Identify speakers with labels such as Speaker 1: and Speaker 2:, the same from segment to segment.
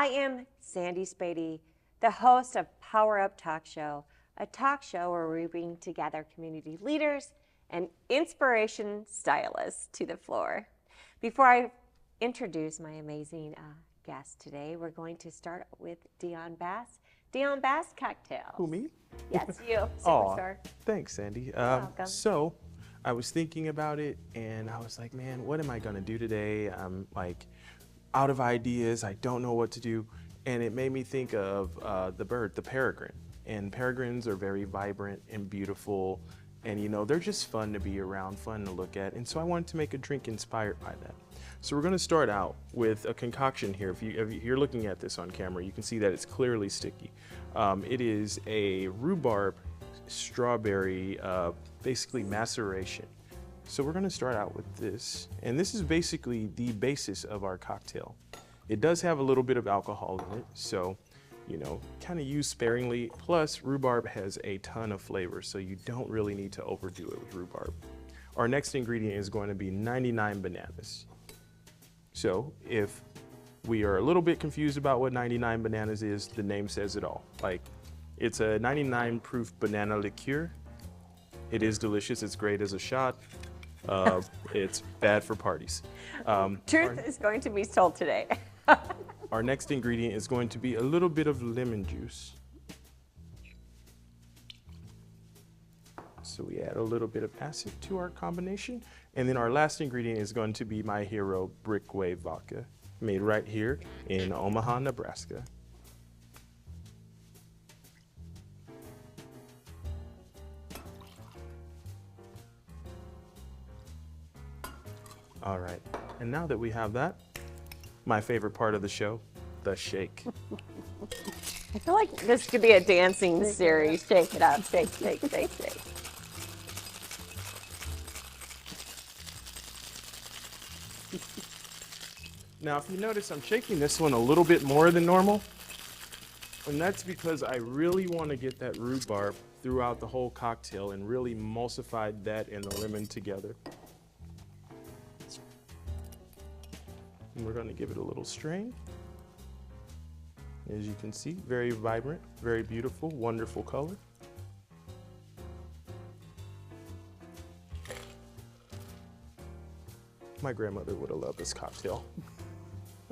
Speaker 1: I am Sandy Spady, the host of Power Up Talk Show, a talk show where we bring together community leaders and inspiration stylists to the floor. Before I introduce my amazing guest today, we're going to start with Dion Bass. Dion Bass Cocktails.
Speaker 2: Who, me?
Speaker 1: Yes, you,
Speaker 2: Aw,
Speaker 1: superstar.
Speaker 2: thanks, Sandy.
Speaker 1: welcome.
Speaker 2: So, I was thinking about it, and I was like, man, what am I gonna do today? I'm like out of ideas. I don't know what to do, and it made me think of the bird, the peregrine. And peregrines are very vibrant and beautiful, and you know they're just fun to be around, fun to look at. And so I wanted to make a drink inspired by that. So we're gonna start out with a concoction here. If you're looking at this on camera, you can see that it's clearly sticky. It is a rhubarb strawberry, basically maceration. So we're gonna start out with this, and this is basically the basis of our cocktail. It does have a little bit of alcohol in it, so you know, kind of use sparingly. Plus, rhubarb has a ton of flavor, so you don't really need to overdo it with rhubarb. Our next ingredient is going to be 99 bananas. So if we are a little bit confused about what 99 bananas is, the name says it all. Like, it's a 99 proof banana liqueur. It is delicious, it's great as a shot. It's bad for parties.
Speaker 1: Truth is going to be told today.
Speaker 2: Our next ingredient is going to be a little bit of lemon juice. So we add a little bit of acid to our combination. And then our last ingredient is going to be my hero, Brickway vodka, made right here in Omaha, Nebraska. All right, and now that we have that, my favorite part of the show, the shake.
Speaker 1: I feel like this could be a dancing series. Shake it up, shake, shake, shake, shake.
Speaker 2: Now, if you notice, I'm shaking this one a little bit more than normal, and that's because I really want to get that rhubarb throughout the whole cocktail and really emulsify that and the lemon together. And we're going to give it a little strain. As you can see, very vibrant, very beautiful, wonderful color. My grandmother would have loved this cocktail.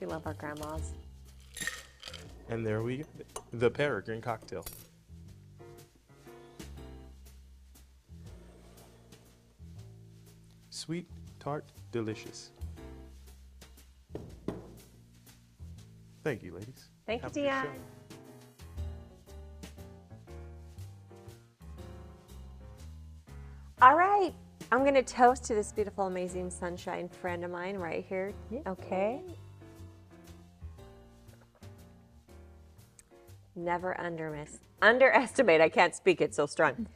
Speaker 1: We love our grandmas.
Speaker 2: And there we go, the peregrine cocktail. Sweet, tart, delicious. Thank you, ladies.
Speaker 1: Thank you,
Speaker 2: Have a good
Speaker 1: Dion.
Speaker 2: show.
Speaker 1: All right, I'm gonna toast to this beautiful, amazing sunshine friend of mine right here. Okay. Never underestimate. I can't speak, it's so strong.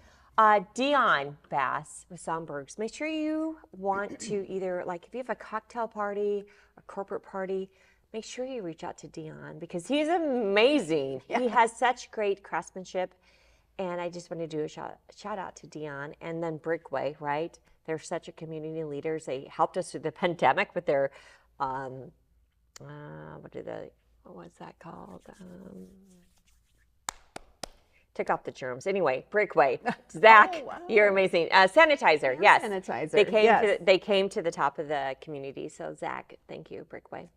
Speaker 1: Dion Bass with Songbergs. Make sure you want to either, like, if you have a cocktail party, a corporate party, make sure you reach out to Dion because he's amazing. Yeah. He has such great craftsmanship. And I just want to do a shout out to Dion and then Brickway, right? They're such a community leaders. They helped us through the pandemic with their, what was that called? Took off the germs. Anyway, Brickway. Zach,
Speaker 3: Oh, wow.
Speaker 1: You're amazing. Sanitizer, yes.
Speaker 3: Sanitizer,
Speaker 1: They came to the top of the community. So Zach, thank you, Brickway.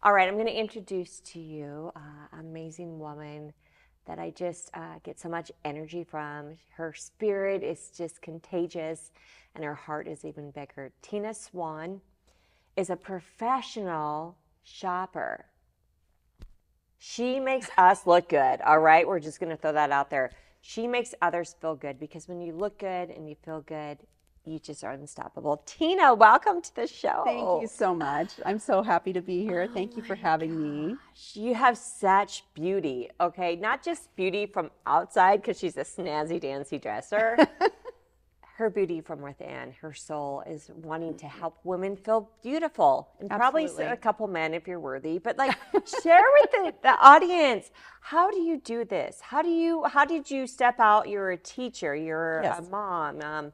Speaker 1: All right, I'm going to introduce to you an amazing woman that I just get so much energy from. Her spirit is just contagious, and her heart is even bigger. Tina Schwahn is a professional shopper. She makes us look good, all right? We're just going to throw that out there. She makes others feel good because when you look good and you feel good, you just are unstoppable. Tina, welcome to the show.
Speaker 3: Thank you so much. I'm so happy to be here. Thank you for having me.
Speaker 1: You have such beauty, okay? Not just beauty from outside because she's a snazzy dancy dresser. Her beauty from within, her soul is wanting to help women feel beautiful. And probably
Speaker 3: Absolutely.
Speaker 1: a couple men if you're worthy. But like share with the audience, how do you do this? How did you step out? You're a teacher, you're
Speaker 3: Yes.
Speaker 1: a mom.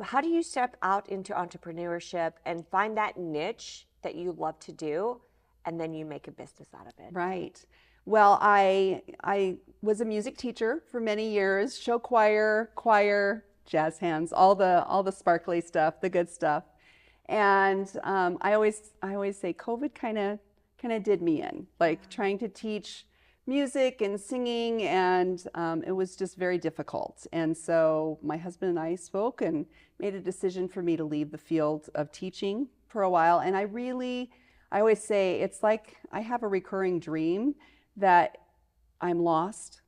Speaker 1: How do you step out into entrepreneurship and find that niche that you love to do and then you make a business out of it.
Speaker 3: Right. Well, I was a music teacher for many years, show choir, jazz hands, all the sparkly stuff, the good stuff. And I always say COVID kind of did me in, like trying to teach music and singing, and it was just very difficult. And so my husband and I spoke and made a decision for me to leave the field of teaching for a while. And I always say it's like I have a recurring dream that I'm lost,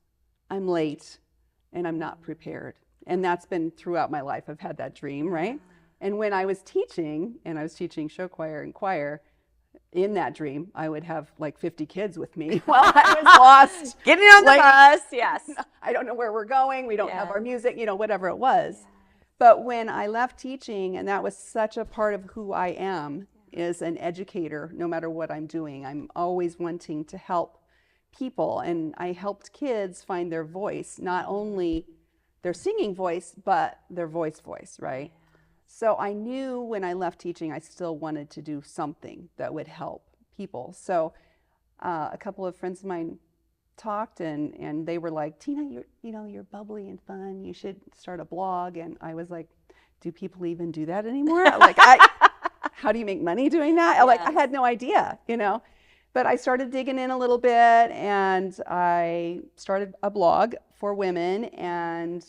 Speaker 3: I'm late, and I'm not prepared. And that's been throughout my life. I've had that dream, right? And when I was teaching, and I was teaching show choir and choir, in that dream, I would have like 50 kids with me while I was lost.
Speaker 1: Getting on the bus, yes.
Speaker 3: I don't know where we're going. We don't have our music, whatever it was. But when I left teaching, and that was such a part of who I am, is an educator, no matter what I'm doing. I'm always wanting to help people. And I helped kids find their voice, not only their singing voice, but their voice, right? So I knew when I left teaching, I still wanted to do something that would help people. So a couple of friends of mine talked, and they were like, Tina, you're bubbly and fun. You should start a blog. And I was like, do people even do that anymore? How do you make money doing that? Like, I had no idea, But I started digging in a little bit, and I started a blog for women. And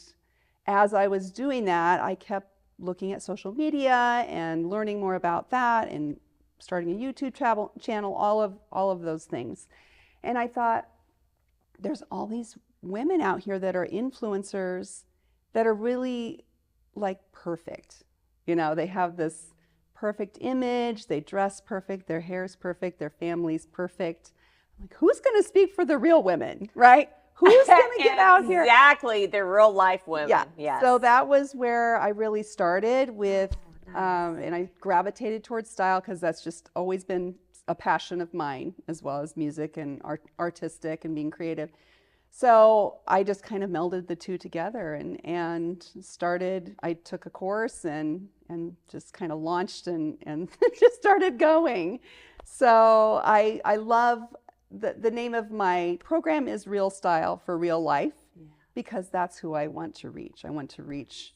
Speaker 3: as I was doing that, I kept looking at social media and learning more about that, and starting a YouTube channel, all of those things. And I thought, there's all these women out here that are influencers that are really like perfect. They have this perfect image, they dress perfect, their hair's perfect, their family's perfect. I'm like, who's going to speak for the real women, right? Who's going to get out here?
Speaker 1: Exactly, the real life women.
Speaker 3: Yeah.
Speaker 1: Yes.
Speaker 3: So that was where I really started with, and I gravitated towards style because that's just always been a passion of mine, as well as music and artistic and being creative. So I just kind of melded the two together and started. I took a course and just kind of launched and just started going. So I love. The name of my program is Real Style for Real Life, because that's who I want to reach. I want to reach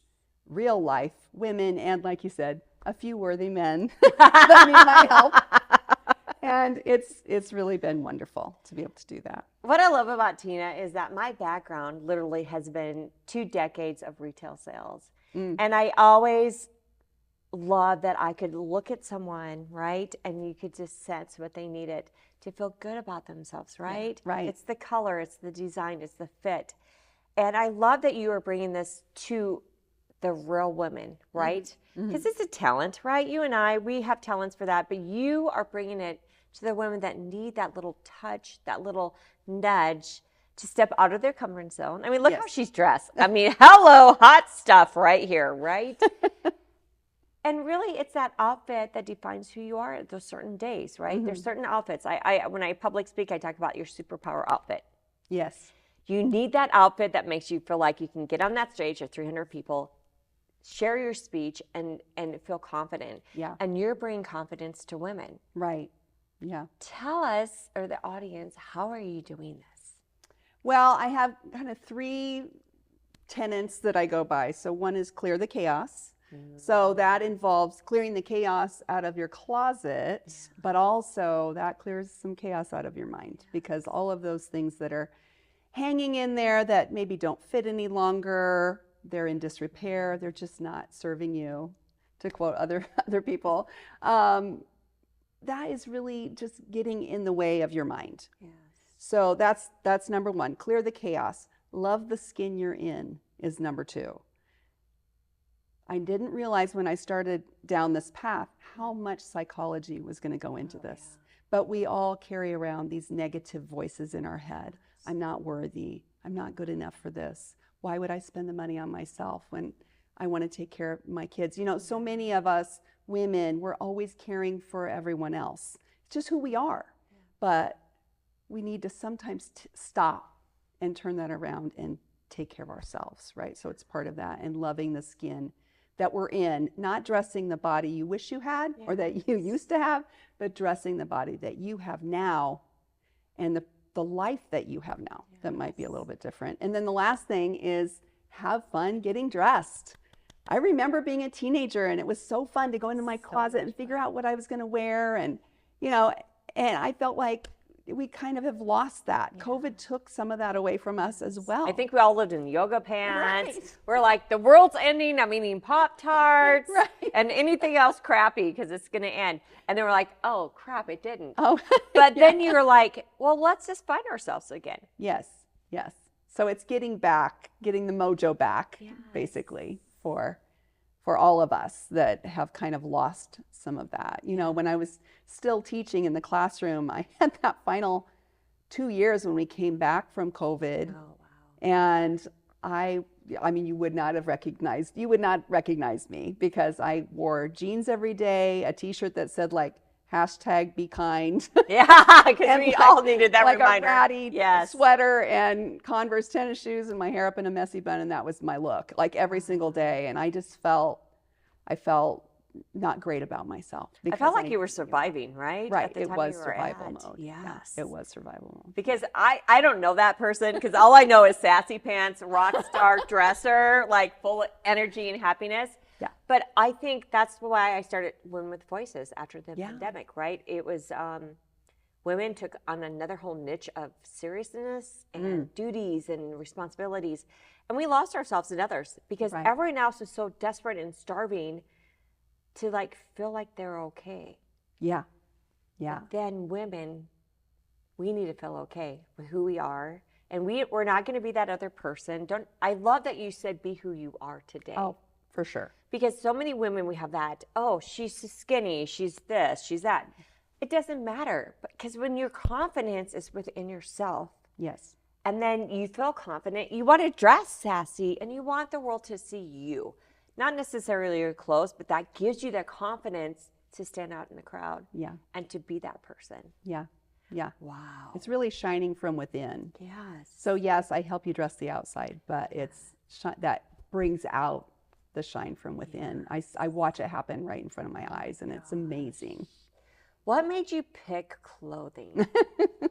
Speaker 3: real life women, and like you said, a few worthy men that need my help. And it's really been wonderful to be able to do that.
Speaker 1: What I love about Tina is that my background literally has been 2 decades of retail sales. And I always love that I could look at someone, right, and you could just sense what they needed to feel good about themselves, right?
Speaker 3: Yeah, right.
Speaker 1: It's the color, it's the design, it's the fit. And I love that you are bringing this to the real women, right? Because it's a talent, right? You and I, we have talents for that, but you are bringing it to the women that need that little touch, that little nudge to step out of their comfort zone. I mean, look how she's dressed. I mean, hello, hot stuff right here, right? And really, it's that outfit that defines who you are at those certain days, right? There's certain outfits. When I public speak, I talk about your superpower outfit.
Speaker 3: Yes.
Speaker 1: You need that outfit that makes you feel like you can get on that stage of 300 people, share your speech, and feel confident.
Speaker 3: Yeah.
Speaker 1: And you're bringing confidence to women.
Speaker 3: Right. Yeah.
Speaker 1: Tell us, or the audience, how are you doing this?
Speaker 3: Well, I have kind of 3 tenets that I go by. So one is clear the chaos. So that involves clearing the chaos out of your closet, but also that clears some chaos out of your mind, because all of those things that are hanging in there that maybe don't fit any longer, they're in disrepair, they're just not serving you, to quote other people. That is really just getting in the way of your mind. Yes. So that's number 1. Clear the chaos. Love the skin you're in is number 2. I didn't realize when I started down this path how much psychology was going to go into this. But we all carry around these negative voices in our head. I'm not worthy. I'm not good enough for this. Why would I spend the money on myself when I want to take care of my kids? So many of us women, we're always caring for everyone else. It's just who we are. But we need to sometimes stop and turn that around and take care of ourselves, right? So it's part of that, and loving the skin that we're in, not dressing the body you wish you had or that you used to have, but dressing the body that you have now and the life that you have now that might be a little bit different. And then the last thing is have fun getting dressed. I remember being a teenager and it was so fun to go into my closet and figure out what I was going to wear. And, you know, and I felt like we kind of have lost that. COVID took some of that away from us as well.
Speaker 1: I think we all lived in yoga pants. We're like, the world's ending. I'm eating Pop-Tarts and anything else crappy because it's going to end. And then we're like, oh, crap, it didn't.
Speaker 3: Oh,
Speaker 1: but then you're like, well, let's just find ourselves again.
Speaker 3: Yes, yes. So it's getting the mojo back, basically, for all of us that have kind of lost some of that. You know, when I was still teaching in the classroom, I had that final 2 years when we came back from COVID. Oh, wow. And I mean, you would not recognize me because I wore jeans every day, a t-shirt that said like #be kind.
Speaker 1: Yeah, because we all needed that
Speaker 3: like
Speaker 1: reminder.
Speaker 3: Like a ratty sweater and Converse tennis shoes and my hair up in a messy bun, and that was my look, like every single day. And I felt not great about myself.
Speaker 1: I felt like you were surviving, right?
Speaker 3: Right, it was survival mode.
Speaker 1: Yes.
Speaker 3: It was survival mode.
Speaker 1: Because I don't know that person, because all I know is sassy pants, rock star dresser, like full of energy and happiness.
Speaker 3: Yeah.
Speaker 1: But I think that's why I started Women with Voices after the pandemic, right? It was women took on another whole niche of seriousness and duties and responsibilities. And we lost ourselves in others because everyone else is so desperate and starving to like feel like they're okay.
Speaker 3: Yeah. Yeah.
Speaker 1: But then women, we need to feel okay with who we are. And we're not going to be that other person. I love that you said be who you are today.
Speaker 3: Oh, for sure.
Speaker 1: Because so many women, we have that, oh, she's skinny, she's this, she's that. It doesn't matter. Because when your confidence is within yourself.
Speaker 3: Yes.
Speaker 1: And then you feel confident, you want to dress sassy, and you want the world to see you. Not necessarily your clothes, but that gives you that confidence to stand out in the crowd.
Speaker 3: Yeah.
Speaker 1: And to be that person.
Speaker 3: Yeah. Yeah.
Speaker 1: Wow.
Speaker 3: It's really shining from within.
Speaker 1: Yes.
Speaker 3: So yes, I help you dress the outside, but it's that brings out the shine from within. I watch it happen right in front of my eyes, and it's amazing.
Speaker 1: What made you pick clothing?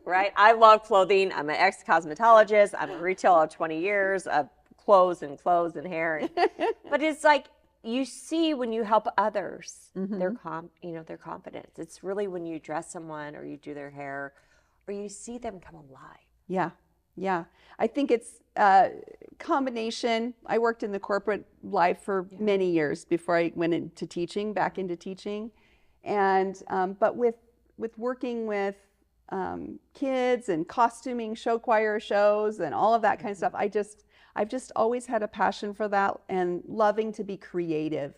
Speaker 1: Right? I love clothing. I'm an ex-cosmetologist. I'm a retailer of 20 years of clothes and hair. But it's like you see when you help others, their confidence. It's really when you dress someone or you do their hair or you see them come alive.
Speaker 3: Yeah. Yeah. I think it's a combination. I worked in the corporate life for many years before I went into teaching, back into teaching. And but with working with kids and costuming show choir shows and all of that kind of stuff, I've just always had a passion for that and loving to be creative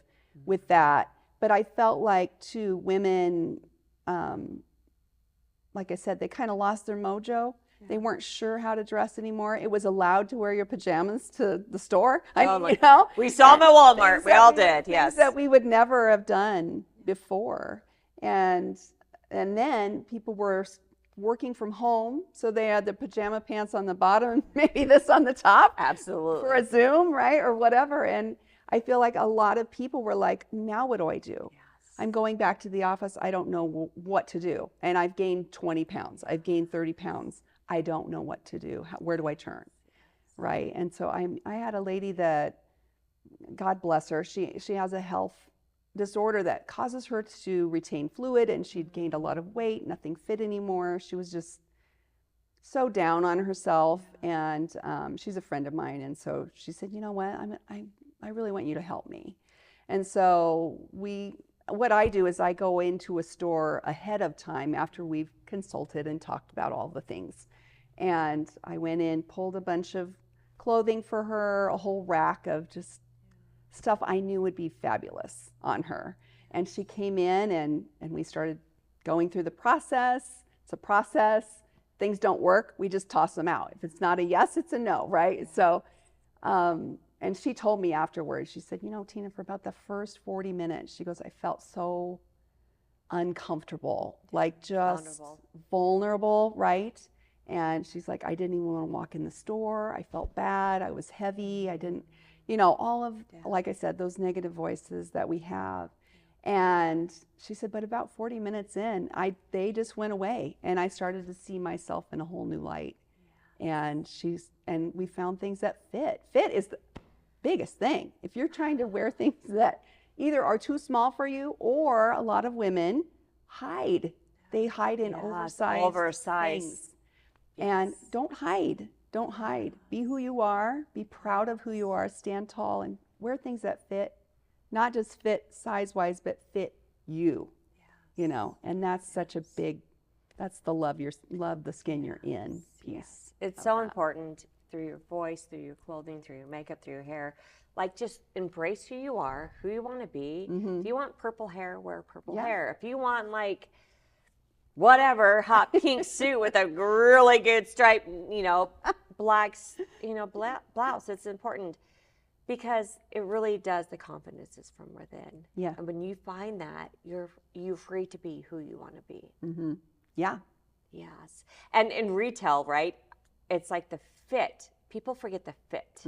Speaker 3: with that. But I felt like too, women, like I said, they kind of lost their mojo. They weren't sure how to dress anymore. It was allowed to wear your pajamas to the store.
Speaker 1: We saw them at Walmart. We all did. Yes.
Speaker 3: Things that we would never have done before. And then people were working from home, so they had the pajama pants on the bottom and maybe this on the top.
Speaker 1: Absolutely.
Speaker 3: For a Zoom, right? Or whatever. And I feel like a lot of people were like, now what do I do? Yes. I'm going back to the office. I don't know what to do. And I've gained 20 pounds. I've gained 30 pounds. I don't know what to do. Where do I turn? Right? And so I had a lady that, God bless her, she has a health disorder that causes her to retain fluid, and she'd gained a lot of weight. Nothing fit anymore. She was just so down on herself. And she's a friend of mine. And so she said, you know what? I really want you to help me. And so what I do is I go into a store ahead of time after we've consulted and talked about all the things. And I went in, pulled a bunch of clothing for her, a whole rack of just stuff I knew would be fabulous on her. And she came in and we started going through the process. It's a process. Things don't work, we just toss them out. If it's not a yes, it's a no, right? So, and she told me afterwards, she said, you know, Tina, for about the first 40 minutes, she goes, I felt so uncomfortable, like just vulnerable, right? And she's like, I didn't even want to walk in the store. I felt bad. I was heavy. I didn't, you know, all of, like I said, those negative voices that we have. And she said, but about 40 minutes in, they just went away, and I started to see myself in a whole new light. And we found things that fit. Fit is the biggest thing. If you're trying to wear things that either are too small for you, or a lot of women hide. They hide in oversized things. And don't hide. Don't hide. Be who you are. Be proud of who you are. Stand tall and wear things that fit. Not just fit size-wise, but fit you. You know, and that's such a big, that's the love the skin you're in piece.
Speaker 1: It's so important, through your voice, through your clothing, through your makeup, through your hair. Like, just embrace who you are, who you want to be. If you want purple hair, wear purple hair. If you want, like, whatever, hot pink suit with a really good stripe, you know, black, you know, blouse, it's important. Because it really does, the confidence is from within.
Speaker 3: Yeah.
Speaker 1: And when you find that, you're free to be who you want to be.
Speaker 3: Yeah.
Speaker 1: Yes. And in retail, right, it's like the fit. People forget the fit.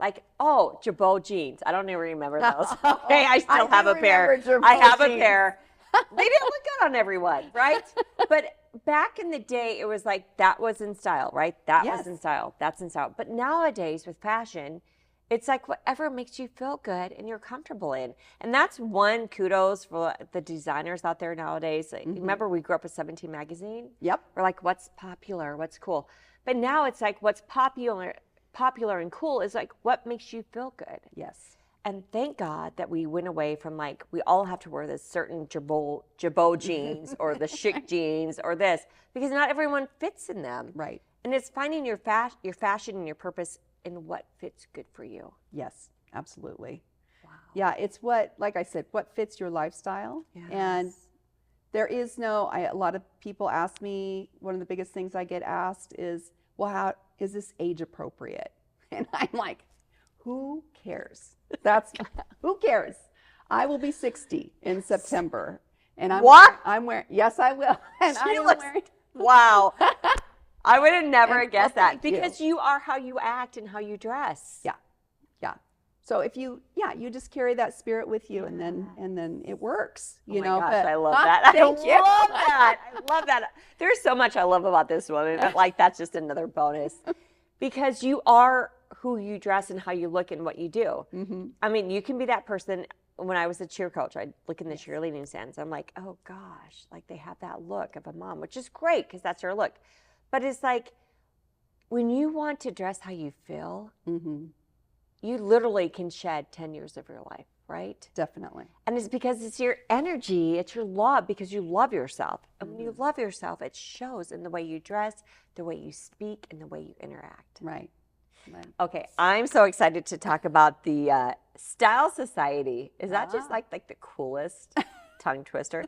Speaker 1: Like, oh, Jabot jeans. I don't even remember those. Okay, I still have a pair. I have a pair. They didn't look good on everyone, right? But back in the day, it was like that was in style, right? That was in style. That's in style. But nowadays with fashion, it's like whatever makes you feel good and you're comfortable in. And that's one kudos for the designers out there nowadays. Like, remember, we grew up with 17 magazine?
Speaker 3: Yep.
Speaker 1: We're like, what's popular? What's cool? But now it's like what's popular and cool is like what makes you feel good.
Speaker 3: Yes.
Speaker 1: And thank God that we went away from, like, we all have to wear this certain Jabot jeans or the chic jeans or this, because not everyone fits in them.
Speaker 3: Right.
Speaker 1: And it's finding your fashion and your purpose in what fits good for you.
Speaker 3: Yes, absolutely.
Speaker 1: Wow.
Speaker 3: Yeah, it's what, like I said, what fits your lifestyle.
Speaker 1: Yes.
Speaker 3: And there is a lot of people ask me, one of the biggest things I get asked is, well, how is this age appropriate? And I'm like, who cares? Who cares? I will be 60 in September. And I'm wearing, yes, I will. And
Speaker 1: wow. I would have never guessed that, because you are how you act and how you dress.
Speaker 3: Yeah. Yeah. So if you just carry that spirit with you, and then it works, you know.
Speaker 1: Gosh, I love that.
Speaker 3: Thank you.
Speaker 1: I love that. There's so much I love about this woman. Like, that's just another bonus, because you are who you dress and how you look and what you do. I mean, you can be that person. When I was a cheer coach, I'd look in the cheerleading stands. I'm like, oh gosh, like they have that look of a mom, which is great because that's her look. But it's like, when you want to dress how you feel, you literally can shed 10 years of your life, right?
Speaker 3: Definitely.
Speaker 1: And it's because it's your energy, it's your love, because you love yourself. And when you love yourself, it shows in the way you dress, the way you speak, and the way you interact.
Speaker 3: Right.
Speaker 1: Okay, I'm so excited to talk about the Style Society. Is that just like the coolest tongue twister?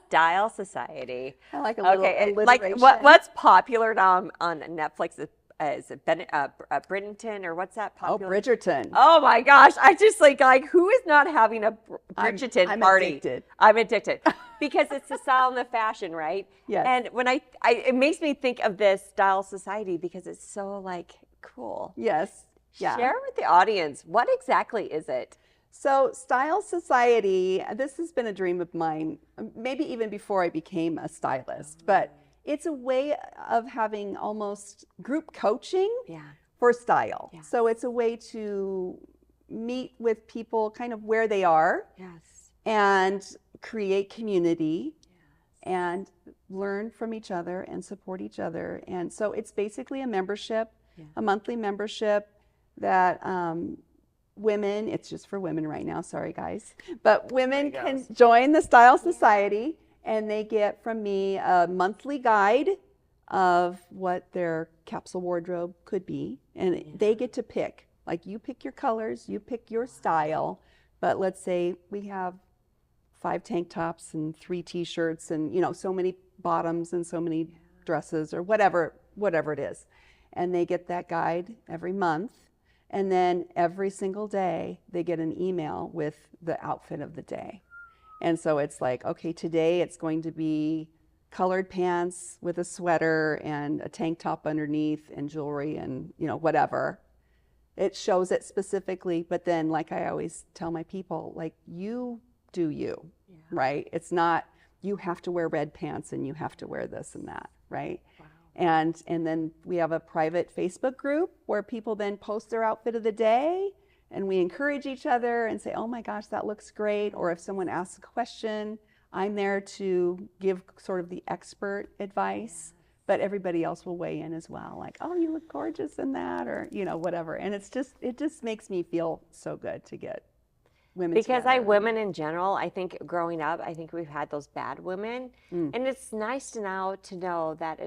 Speaker 1: Style Society.
Speaker 3: I like a little alliteration.
Speaker 1: Like what's popular now on Netflix? Is it Bridgerton, or what's that popular?
Speaker 3: Oh, Bridgerton.
Speaker 1: Oh my gosh, I just like who is not having a Bridgerton party?
Speaker 3: Addicted.
Speaker 1: I'm addicted because it's the style and the fashion, right?
Speaker 3: Yes.
Speaker 1: And when it makes me think of this Style Society because it's so like cool.
Speaker 3: Yes. Yeah.
Speaker 1: Share with the audience, what exactly is it?
Speaker 3: So Style Society, this has been a dream of mine, maybe even before I became a stylist, but it's a way of having almost group coaching for style. Yeah. So it's a way to meet with people kind of where they are and create community and learn from each other and support each other. And so it's basically a membership, a monthly membership that women, it's just for women right now, sorry guys, but women can join the Style Society, and they get from me a monthly guide of what their capsule wardrobe could be, and they get to pick. Like, you pick your colors, you pick your style, but let's say we have 5 tank tops and 3 t-shirts and, you know, so many bottoms and so many dresses or whatever it is. And they get that guide every month. And then every single day they get an email with the outfit of the day. And so it's like, okay, today it's going to be colored pants with a sweater and a tank top underneath and jewelry and, you know, whatever. It shows it specifically, but then like I always tell my people, like, you do you, right? It's not you have to wear red pants and you have to wear this and that, right?
Speaker 1: Wow.
Speaker 3: And then we have a private Facebook group where people then post their outfit of the day, and we encourage each other and say, oh my gosh, that looks great. Or if someone asks a question, I'm there to give sort of the expert advice, but everybody else will weigh in as well. Like, oh, you look gorgeous in that, or, you know, whatever. And it just makes me feel so good to get women
Speaker 1: Because
Speaker 3: together.
Speaker 1: women in general, I think growing up, I think we've had those bad women. And it's nice to now to know that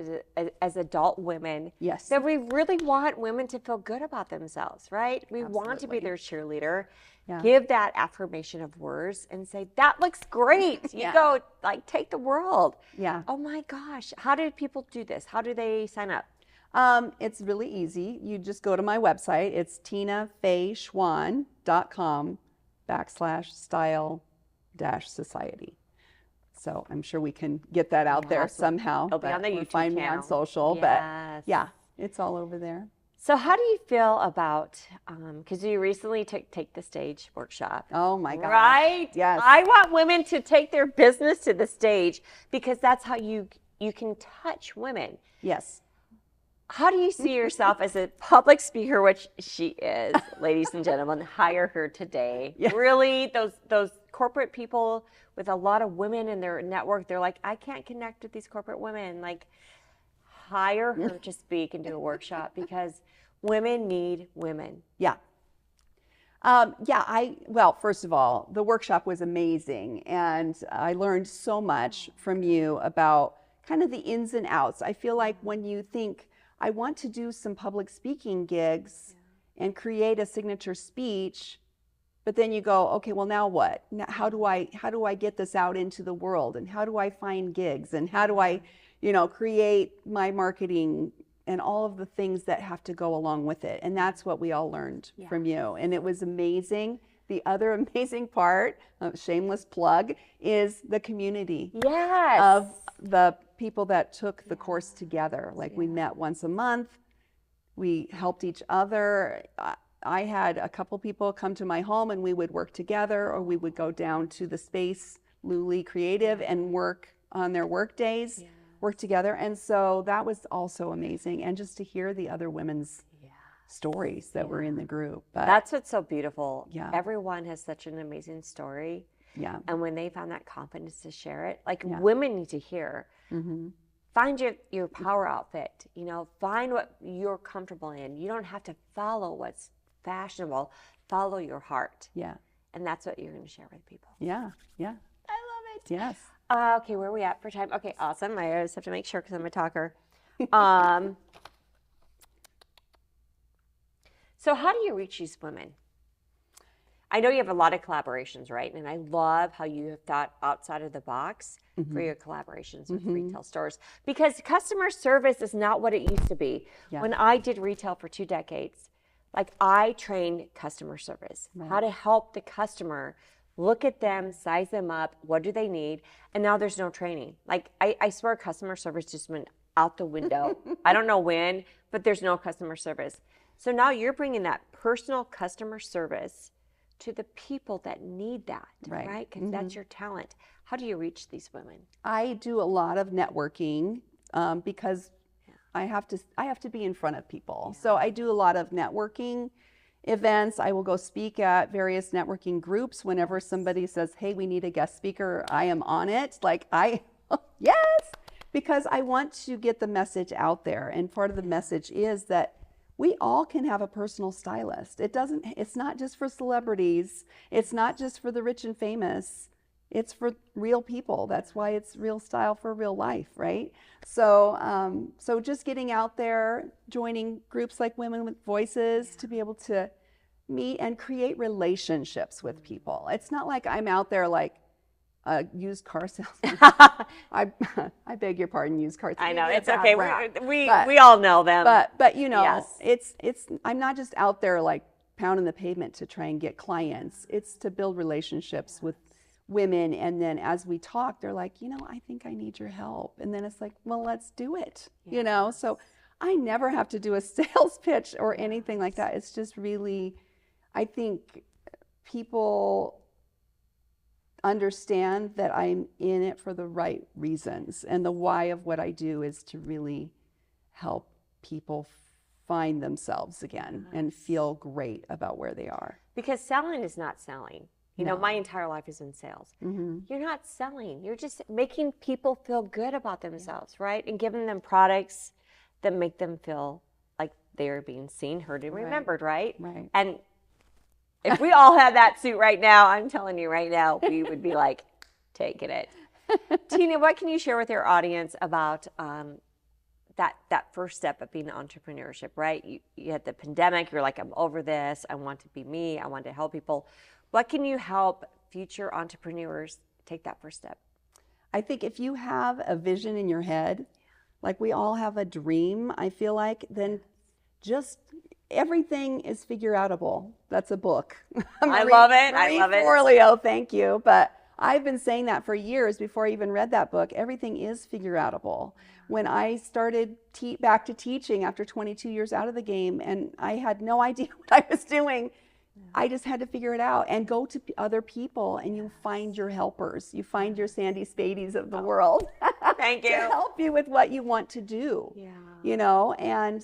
Speaker 1: as adult women,
Speaker 3: Yes.
Speaker 1: that we really want women to feel good about themselves, right? We want to be
Speaker 3: Absolutely.
Speaker 1: their cheerleader.
Speaker 3: Yeah.
Speaker 1: Give that affirmation of words and say, that looks great. You go, like, take the world.
Speaker 3: Yeah.
Speaker 1: Oh my gosh. How do people do this? How do they sign up?
Speaker 3: It's really easy. You just go to my website. It's tinafayschwahn.com/style-society. So I'm sure we can get that out there somehow.
Speaker 1: It'll be on the
Speaker 3: or
Speaker 1: YouTube
Speaker 3: find
Speaker 1: channel.
Speaker 3: me on social.
Speaker 1: Yes.
Speaker 3: But yeah, it's all over there.
Speaker 1: So how do you feel about, because you recently took Take the Stage workshop.
Speaker 3: Oh my gosh.
Speaker 1: Right?
Speaker 3: Yes.
Speaker 1: I want women to take their business to the stage because that's how you can touch women.
Speaker 3: Yes.
Speaker 1: How do you see yourself as a public speaker, which she is, ladies and gentlemen? Hire her today.
Speaker 3: Yeah.
Speaker 1: Really, those corporate people with a lot of women in their network, they're like, I can't connect with these corporate women. Like, hire her to speak and do a workshop because women need women.
Speaker 3: Yeah. Well, first of all, the workshop was amazing, and I learned so much from you about kind of the ins and outs. I feel like when you think, I want to do some public speaking gigs and create a signature speech, but then you go, okay, well, now what? Now, how do I get this out into the world, and how do I find gigs, and how do I, create my marketing and all of the things that have to go along with it? And that's what we all learned from you, and it was amazing. The other amazing part, shameless plug, is the community of the people that took the course together. Like, we met once a month, we helped each other. I had a couple people come to my home and we would work together, or we would go down to the space, Luli Creative, and work on their work days, work together. And so that was also amazing. And just to hear the other women's stories that were in the group. But
Speaker 1: that's what's so beautiful.
Speaker 3: Yeah.
Speaker 1: Everyone has such an amazing story.
Speaker 3: Yeah.
Speaker 1: And when they found that confidence to share it, like women need to hear, find your power outfit, find what you're comfortable in. You don't have to follow what's fashionable, follow your heart.
Speaker 3: Yeah.
Speaker 1: And that's what you're going to share with people.
Speaker 3: Yeah. Yeah.
Speaker 1: I love it.
Speaker 3: Yes.
Speaker 1: Okay, where are we at for time? Okay, awesome. I just have to make sure because I'm a talker. So how do you reach these women? I know you have a lot of collaborations, right? And I love how you have thought outside of the box for your collaborations with retail stores, because customer service is not what it used to be.
Speaker 3: Yeah.
Speaker 1: When I did retail for 2 decades, like, I trained customer service, how to help the customer, look at them, size them up, what do they need, and now there's no training. Like, I swear customer service just went out the window. I don't know when, but there's no customer service. So now you're bringing that personal customer service to the people that need that, right? Because that's your talent. How do you reach these women?
Speaker 3: I do a lot of networking because I have to be in front of people. So I do a lot of networking events. I will go speak at various networking groups. Whenever somebody says, hey, we need a guest speaker, I am on it. Like, yes, because I want to get the message out there. And part of the message is that we all can have a personal stylist. It's not just for celebrities. It's not just for the rich and famous. It's for real people. That's why it's real style for real life, right? So, so just getting out there, joining groups like Women with Voices to be able to meet and create relationships with people. It's not like I'm out there like a used car salesman. I beg your pardon, used car salesman.
Speaker 1: I know, it's okay. We all know them.
Speaker 3: But it's I'm not just out there like pounding the pavement to try and get clients. It's to build relationships with women, and then as we talk, they're like, I think I need your help, and then it's like, well, let's do it. So I never have to do a sales pitch or anything like that. It's just really, I think people understand that I'm in it for the right reasons. And the why of what I do is to really help people find themselves again and feel great about where they are.
Speaker 1: Because selling is not selling. You know,
Speaker 3: No.
Speaker 1: my entire life is in sales. You're not selling. You're just making people feel good about themselves, right? And giving them products that make them feel like they're being seen, heard, and remembered, right?
Speaker 3: Right.
Speaker 1: And if we all had that suit right now, I'm telling you right now, we would be like taking it. Tina, what can you share with our audience about that first step of being entrepreneurship, right? You had the pandemic, you're like, I'm over this. I want to be me. I want to help people. What can you help future entrepreneurs take that first step?
Speaker 3: I think if you have a vision in your head, like we all have a dream, I feel like, then just everything is figure outable. That's a book.
Speaker 1: I love it. I love it.
Speaker 3: Forleo, thank you. But I've been saying that for years before I even read that book. Everything is figure outable. When I started back to teaching after 22 years out of the game, and I had no idea what I was doing, I just had to figure it out and go to other people, and you find your helpers. You find your Sandy Spadys of the world.
Speaker 1: Thank you.
Speaker 3: To help you with what you want to do.
Speaker 1: Yeah.
Speaker 3: You know, and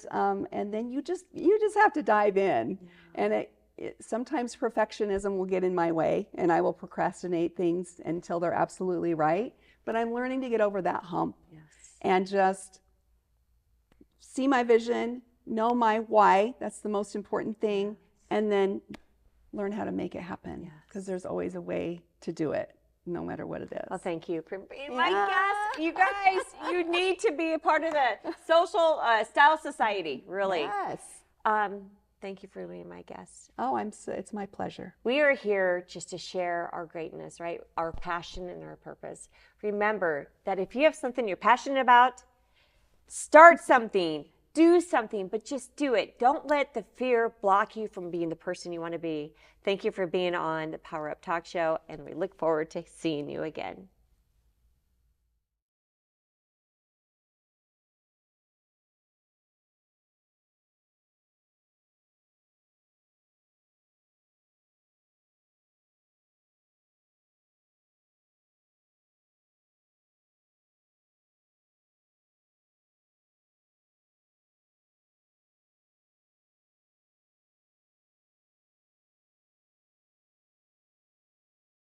Speaker 3: then you just have to dive in. And sometimes perfectionism will get in my way, and I will procrastinate things until they're absolutely right. But I'm learning to get over that hump and just see my vision, know my why. That's the most important thing. And then learn how to make it happen, because there's always a way to do it, no matter what it is.
Speaker 1: Well, thank you for being my guest. You guys, you need to be a part of the social style society, really.
Speaker 3: Yes.
Speaker 1: Thank you for being my guest.
Speaker 3: Oh, it's my pleasure.
Speaker 1: We are here just to share our greatness, right? Our passion and our purpose. Remember that if you have something you're passionate about, start something. Do something, but just do it. Don't let the fear block you from being the person you want to be. Thank you for being on the Power Up Talk Show, and we look forward to seeing you again.